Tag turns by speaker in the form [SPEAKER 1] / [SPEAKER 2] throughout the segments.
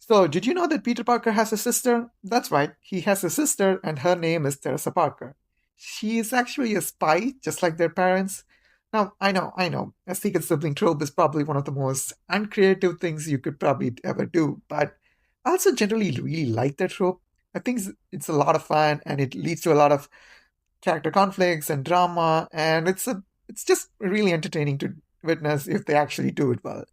[SPEAKER 1] So, did you know that Peter Parker has a sister? That's right, he has a sister, and her name is Teresa Parker. She is actually a spy, just like their parents. Now, I know, a secret sibling trope is probably one of the most uncreative things you could probably ever do, but I also generally really like that trope. I think it's a lot of fun, and it leads to a lot of character conflicts and drama, and it's just really entertaining to witness if they actually do it well.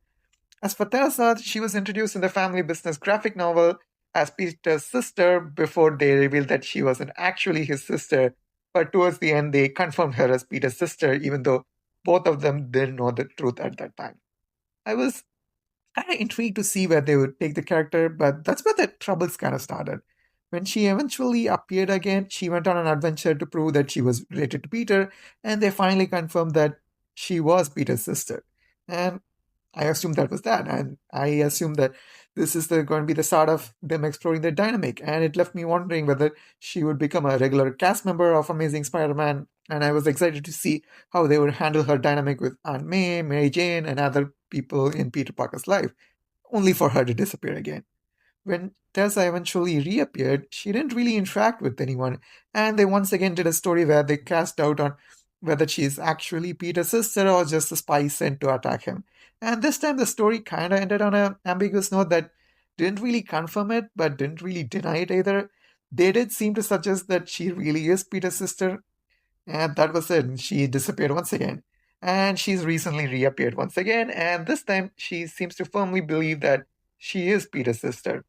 [SPEAKER 1] As for Teresa, she was introduced in the family business graphic novel as Peter's sister before they revealed that she wasn't actually his sister. But towards the end, they confirmed her as Peter's sister, even though both of them didn't know the truth at that time. I was kind of intrigued to see where they would take the character, but that's where the troubles kind of started. When she eventually appeared again, she went on an adventure to prove that she was related to Peter, and they finally confirmed that she was Peter's sister. And I assumed that was that, and I assumed that this is going to be the start of them exploring their dynamic, and it left me wondering whether she would become a regular cast member of Amazing Spider-Man, and I was excited to see how they would handle her dynamic with Aunt May, Mary Jane, and other people in Peter Parker's life, only for her to disappear again. When Tessa eventually reappeared, she didn't really interact with anyone, and they once again did a story where they cast doubt on whether she is actually Peter's sister or just a spy sent to attack him. And this time the story kind of ended on an ambiguous note that didn't really confirm it, but didn't really deny it either. They did seem to suggest that she really is Peter's sister, and that was it. She disappeared once again. And she's recently reappeared once again, and this time she seems to firmly believe that she is Peter's sister.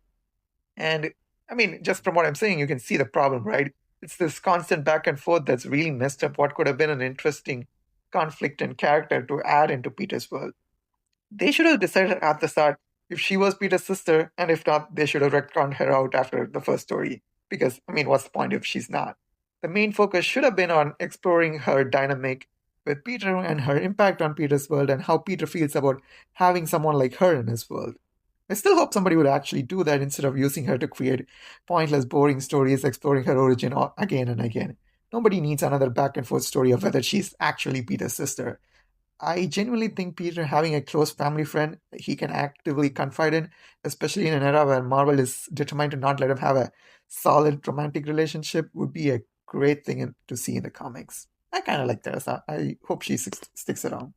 [SPEAKER 1] And I mean, just from what I'm saying, you can see the problem, right? It's this constant back and forth that's really messed up what could have been an interesting conflict and character to add into Peter's world. They should have decided at the start if she was Peter's sister, and if not, they should have retconned her out after the first story. Because, I mean, what's the point if she's not? The main focus should have been on exploring her dynamic with Peter and her impact on Peter's world and how Peter feels about having someone like her in his world. I still hope somebody would actually do that instead of using her to create pointless, boring stories exploring her origin again and again. Nobody needs another back and forth story of whether she's actually Peter's sister. I genuinely think Peter having a close family friend he can actively confide in, especially in an era where Marvel is determined to not let him have a solid romantic relationship, would be a great thing to see in the comics. I kind of like Teresa. I hope she sticks around.